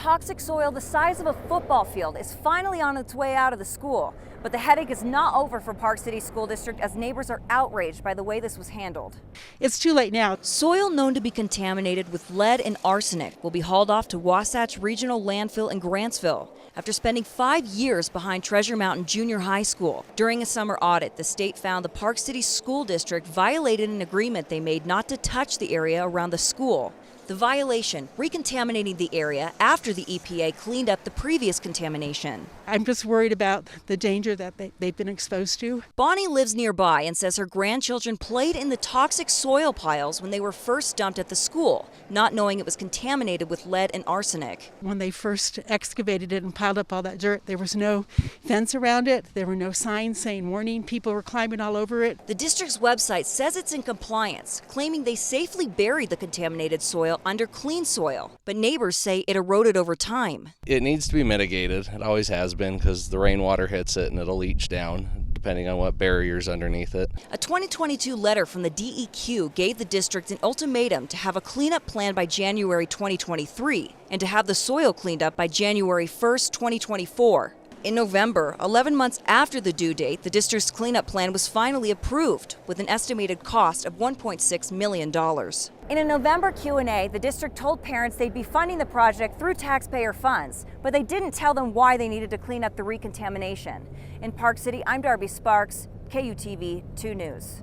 toxic soil the size of a football field is finally on its way out of the school. But the headache is not over for Park City School District as neighbors are outraged by the way this was handled. It's too late now. Soil known to be contaminated with lead and arsenic will be hauled off to Wasatch Regional Landfill in Grantsville after spending 5 years behind Treasure Mountain Junior High School. During a summer audit, the state found the Park City School District violated an agreement they made not to touch the area around the school. The violation, recontaminating the area after the EPA cleaned up the previous contamination. I'm just worried about the danger that they've been exposed to. Bonnie lives nearby and says her grandchildren played in the toxic soil piles when they were first dumped at the school, not knowing it was contaminated with lead and arsenic. When they first excavated it and piled up all that dirt, there was no fence around it. There were no signs saying warning. People were climbing all over it. The district's website says it's in compliance, claiming they safely buried the contaminated soil under clean soil, but neighbors say it eroded over time. It needs to be mitigated. It always has been because the rainwater hits it and it'll leach down depending on what barrier's underneath it. A 2022 letter from the DEQ gave the district an ultimatum to have a cleanup plan by January 2023 and to have the soil cleaned up by January 1st, 2024. In November, 11 months after the due date, the district's cleanup plan was finally approved with an estimated cost of $1.6 million. In a November Q&A, the district told parents they'd be funding the project through taxpayer funds, but they didn't tell them why they needed to clean up the recontamination. In Park City, I'm Darby Sparks, KUTV 2 News.